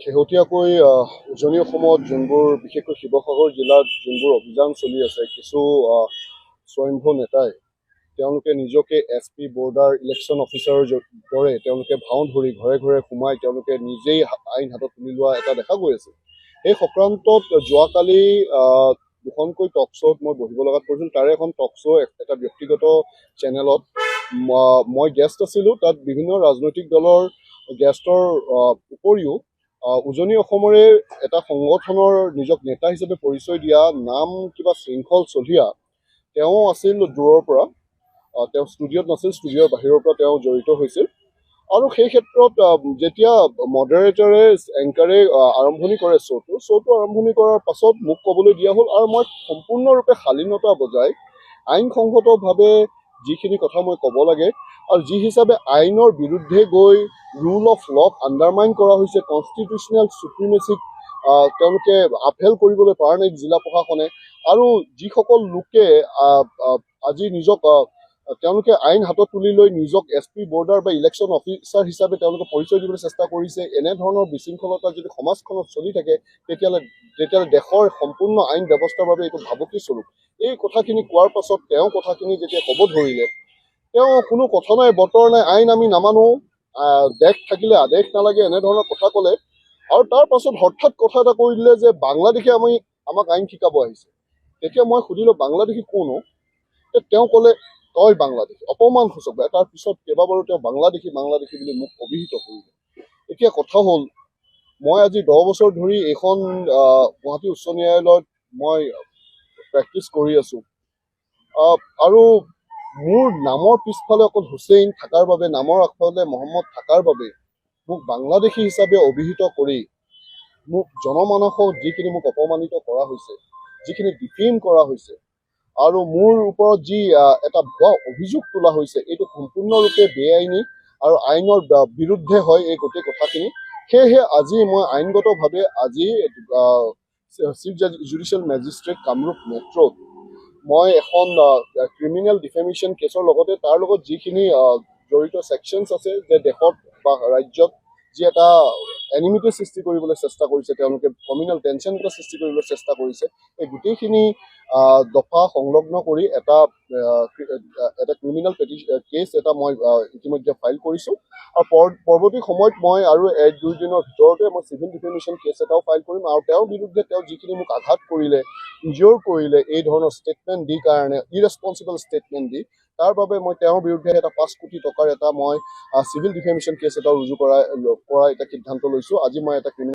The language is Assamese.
শেহতীয়াকৈ উজনি অসমত যোনবোৰ বিশেষকৈ শিৱসাগৰ জিলাত যোনবোৰ অভিযান চলি আছে, কিছু স্বয়ম্ভু নেতাই তেওঁলোকে নিজকে SP বৰ্ডাৰ ইলেকশ্যন অফিচাৰৰ দৰে তেওঁলোকে ভাও ধৰি ঘৰে ঘৰে সোমাই তেওঁলোকে নিজেই আইন হাতত তুলি লোৱা এটা দেখা গৈ আছে। এই সংক্ৰান্তত যোৱাকালি দুখনকৈ টক শ্ব'ত মই বহিব লগাত পৰিছিল। তাৰে এখন টক শ্ব' এটা ব্যক্তিগত চেনেলত মই গেষ্ট আছিলোঁ। তাত বিভিন্ন ৰাজনৈতিক দলৰ গেষ্টৰ উপৰিও উজনি অসমৰে এটা সংগঠনৰ নিজক নেতা হিচাপে পৰিচয় দিয়া নাম কিবা শৃংখল চলিহা তেওঁ আছিল দূৰৰ পৰা। তেওঁ ষ্টুডিঅ'ত নাছিল, ষ্টুডিঅ'ৰ বাহিৰৰ পৰা তেওঁ জড়িত হৈছিল। আৰু সেই ক্ষেত্ৰত যেতিয়া মডাৰেটৰে এংকাৰে আৰম্ভণি কৰে শ্ব'টো আৰম্ভণি কৰাৰ পাছত মোক ক'বলৈ দিয়া হ'ল, আৰু মই সম্পূৰ্ণৰূপে শালীনতা বজাই আইনসংগতভাৱে যিখিনি কথা মই ক'ব লাগে আৰু যি হিচাপে আইনৰ বিৰুদ্ধে গৈ ৰুল অফ লক আণ্ডাৰমাইন কৰা হৈছে, কনষ্টিটিউচনেল চুপ্ৰিমেচিক তেওঁলোকে আপহেল কৰিবলৈ পৰা নাই জিলা প্ৰশাসনে। আৰু যিসকল লোকে আজি নিজক তেওঁলোকে আইন হাতত তুলি লৈ নিজক SP বৰ্ডাৰ বা ইলেকশ্যন অফিচাৰ হিচাপে তেওঁলোকে পৰিচয় দিবলৈ চেষ্টা কৰিছে, এনেধৰণৰ বিশৃংখলতা যদি সমাজখনত চলি থাকে তেতিয়াহ'লে দেশৰ সম্পূৰ্ণ আইন ব্যৱস্থাৰ বাবে এইটো ভাবুকি স্বৰূপ। এই কথাখিনি কোৱাৰ পাছত তেওঁ কথাখিনি যেতিয়া ক'ব ধৰিলে, তেওঁ কোনো কথা নাই বতৰ নাই, আইন আমি নামানো, দেশ থাকিলে আদেশ নালাগে, এনেধৰণৰ কথা ক'লে। আৰু তাৰ পাছত হঠাৎ কথা এটা কৈ দিলে যে বাংলাদেশে আমাক আইন শিকাব আহিছে। তেতিয়া মই সুধিলোঁ, বাংলাদেশী কোন? তেওঁ ক'লে, তই বাংলাদেশী, অপমানসূচক। তাৰ পিছত কেইবাবাৰো তেওঁ বাংলাদেশী বুলি মোক অভিহিত কৰিলে। এতিয়া কথা হ'ল, মই আজি 10 বছৰ ধৰি এইখন গুৱাহাটী উচ্চ ন্যায়ালয়ত মই প্ৰেক্টিচ কৰি আছোঁ। আৰু মোৰ নামৰ পিছফালে অকল হুছেইন থকাৰ বাবে, নামৰ আগফালে মহম্মদ থকাৰ বাবে মোক বাংলাদেশী হিচাপে অভিহিত কৰি মোক জনমানসক যিখিনি মোক অপমানিত কৰা হৈছে, যিখিনি ডিফেম কৰা হৈছে, আৰু মোৰ ওপৰত যি এটা ভুৱা অভিযোগ তোলা হৈছে, এইটো সম্পূৰ্ণৰূপে বেআইনী আৰু আইনৰ বিৰুদ্ধে হয় এই গোটেই কথাখিনি। সেয়েহে আজি মই আইনগতভাৱে আজি চিফ জুডিচিয়েল মেজিষ্ট্ৰেট কামৰূপ মেট্ৰত মই এখন ক্ৰিমিনেল ডিফেমেশ্যন কেছৰ লগতে তাৰ লগত যিখিনি জড়িত ছেকশ্যনছ আছে, যে দেশত বা ৰাজ্যত যি এটা এনিমিটি সৃষ্টি কৰিবলৈ চেষ্টা কৰিছে, তেওঁলোকে কমিউনেল টেনশ্যন এটা সৃষ্টি কৰিবলৈ চেষ্টা কৰিছে, এই গোটেইখিনি দফা সংলগ্ন কৰি এটা ক্ৰিমিনেল কেছ এটা মই ইতিমধ্যে ফাইল কৰিছোঁ। আৰু পৰৱৰ্তী সময়ত মই আৰু 1-2 দিনৰ ভিতৰতে মই চিভিল ডিফেমেশ্যন কেছ এটাও ফাইল কৰিম। আৰু তেওঁৰ বিৰুদ্ধে তেওঁ যিখিনি মোক আঘাত কৰিলে, ইনজিয়ৰ কৰিলে, এই ধৰণৰ ষ্টেটমেণ্ট দি কাৰণে, ইৰেছপনচিবল ষ্টেটমেণ্ট দি, তাৰ বাবে মই তেওঁৰ বিৰুদ্ধে এটা 5 কোটি টকাৰ এটা মই চিভিল ডিফেমেশ্যন কেছ এটা ৰুজু কৰা এটা সিদ্ধান্ত লৈছোঁ। আজি মই এটা